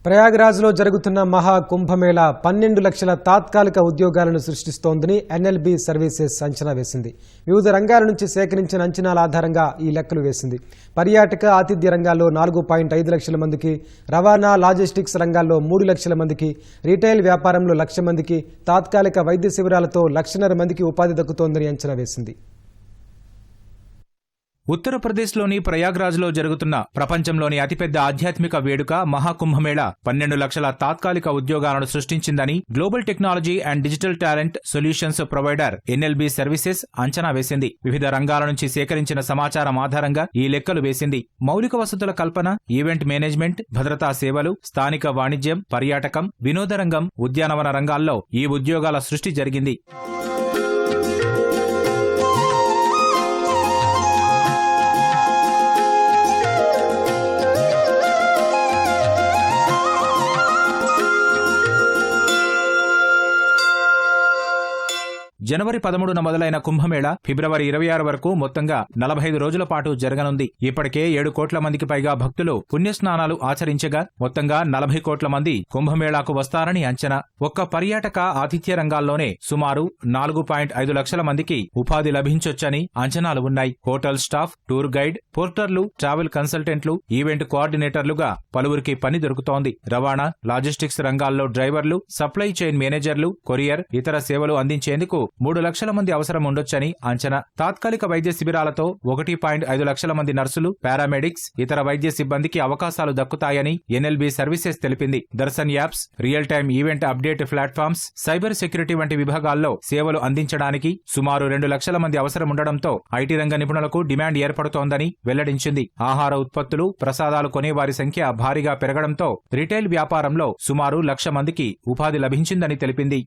ప్రయాగ్రాజ్లో జరుగుతున్న మహా కుంభమేళ 12 లక్షల తాత్కాలిక ఉద్యోగాలను సృష్టిస్తోందని ఎన్ఎల్బి సర్వీసెస్ అంచనా వేసింది. వివిధ రంగాల నుంచి సేకరించిన అంచనాల ఆధారంగా ఈ లెక్కలు వేసింది. పర్యాటక, ఆతిథ్య రంగాల్లో 4.5 లక్షల మందికి, రవాణా, లాజిస్టిక్స్ రంగాల్లో 3 లక్షల మందికి, రీటైల్ వ్యాపారంలో 1,00,000 మందికి, తాత్కాలిక వైద్య శిబిరాలతో 1,50,000 మందికి ఉపాధి దక్కుతోందని అంచనా వేసింది. ఉత్తరప్రదేశ్లోని ప్రయాగ్రాజ్లో జరుగుతున్న ప్రపంచంలోని అతిపెద్ద ఆధ్యాత్మిక వేడుక మహాకుంభమేళ 12 లక్షల తాత్కాలిక ఉద్యోగాలను సృష్టించిందని global technology and digital talent solutions provider NLB services అంచనా వేసింది. వివిధ రంగాల నుంచి సేకరించిన సమాచారం ఆధారంగా ఈ లెక్కలు వేసింది. మౌలిక వసతుల కల్పన, ఈవెంట్ మేనేజ్మెంట్, భద్రతా సేవలు, స్థానిక వాణిజ్యం, పర్యాటకం, వినోద రంగం, ఉద్యానవన రంగాల్లో ఈ ఉద్యోగాల సృష్టి జరిగింది. జనవరి 13న మొదలైన కుంభమేళ ఫిబ్రవరి 26 వరకు మొత్తంగా 45 రోజుల పాటు జరగనుంది. ఇప్పటికే 7 కోట్ల మందికి పైగా భక్తులు పుణ్యస్నానాలు ఆచరించగా మొత్తంగా 40 కోట్ల మంది కుంభమేళాకు వస్తారని అంచనా. ఒక్క పర్యాటక, ఆతిథ్య రంగాల్లోనే సుమారు 4.5 లక్షల మందికి ఉపాధి లభించొచ్చని అంచనాలు ఉన్నాయి. హోటల్ స్టాఫ్, టూర్ గైడ్, పోర్టర్లు, ట్రావెల్ కన్సల్టెంట్లు, ఈవెంట్ కోఆర్డినేటర్లుగా పలువురికి పని దొరుకుతోంది. రవాణా, లాజిస్టిక్స్ రంగాల్లో డ్రైవర్లు, సప్లై చైన్ మేనేజర్లు, కొరియర్, ఇతర సేవలు అందించేందుకు 3 లక్షల మంది అవసరం ఉండొచ్చని అంచనా. తాత్కాలిక వైద్య శిబిరాలతో 1.5 లక్షల మంది నర్సులు, పారామెడిక్స్, ఇతర వైద్య సిబ్బందికి అవకాశాలు దక్కుతాయని ఎన్ఎల్బి సర్వీసెస్ తెలిపింది. Darshan apps, real time event update platforms, cyber security వంటి విభాగాల్లో సేవలు అందించడానికి సుమారు 2 లక్షల మంది అవసరం ఉండడంతో ఐటీ రంగ నిపుణులకు డిమాండ్ ఏర్పడుతోందని వెల్లడించింది. ఆహార ఉత్పత్తులు, ప్రసాదాలు కొనేవారి సంఖ్య భారీగా పెరగడంతో రీటైల్ వ్యాపారంలో సుమారు 1,00,000 మందికి ఉపాధి లభించిందని తెలిపింది.